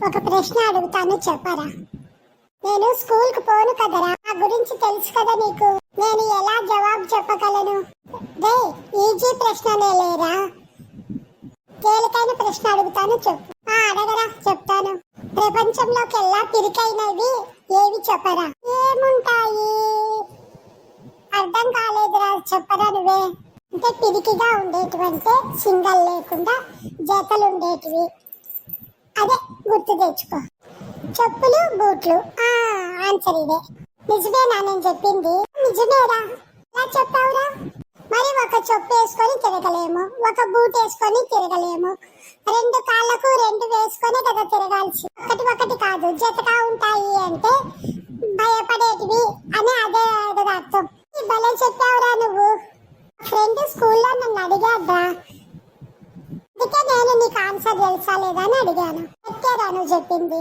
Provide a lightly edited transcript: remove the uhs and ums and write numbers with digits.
ఒక ప్రశ్న అడుగుతాను చెప్పరా? నేను స్కూల్ కు పోను కదరా, నా గురించి తెలుసు కదా నీకు. నేను ఎలా జవాబు చెప్పగలను? రే, ఈజీ ప్రశ్ననే లేరా, తేలికైన ప్రశ్న అడుగుతాను చెప్పు. అడగరా, చెప్తాను. ప్రపంచంలోకెల్లా పిరికైనవి ఏవి చెప్పరా? ఏముంటాయి? అర్థం కాలేదురా, చెప్పరా నువ్వే. అంటే పిరికిగా ఉండేటువంటి సింగల్ లేకుండా జతలు ఉండేటివి. అదే గుర్తు తెచ్చుకో. చెప్పులు, బూట్లు. ఆన్సర్ ఇదే. నిజమేనా నేను చెప్పింది? నిజమేరా. ఎలా చెప్పావురా? మరి ఒక చెప్పు వేసుకొని తిరగలేము, ఒక బూట్ వేసుకొని తిరగలేము. రెండు కాళ్ళకు రెండు వేసుకొని కదా తిరగాల్సి. ఒకటి కాదు, జతగా ఉంటాయి అంటే భయపడేటివి అని అదే అర్థం. భలే చెప్పావురా నువ్వు. ఫ్రెండ్ స్కూల్లో నన్ను అడిగాడ్రా, అందుకే నేను నీకు ఆన్సర్ తెలుసా లేదా అని అడిగాను. పెట్టారా నువ్వు చెప్పింది?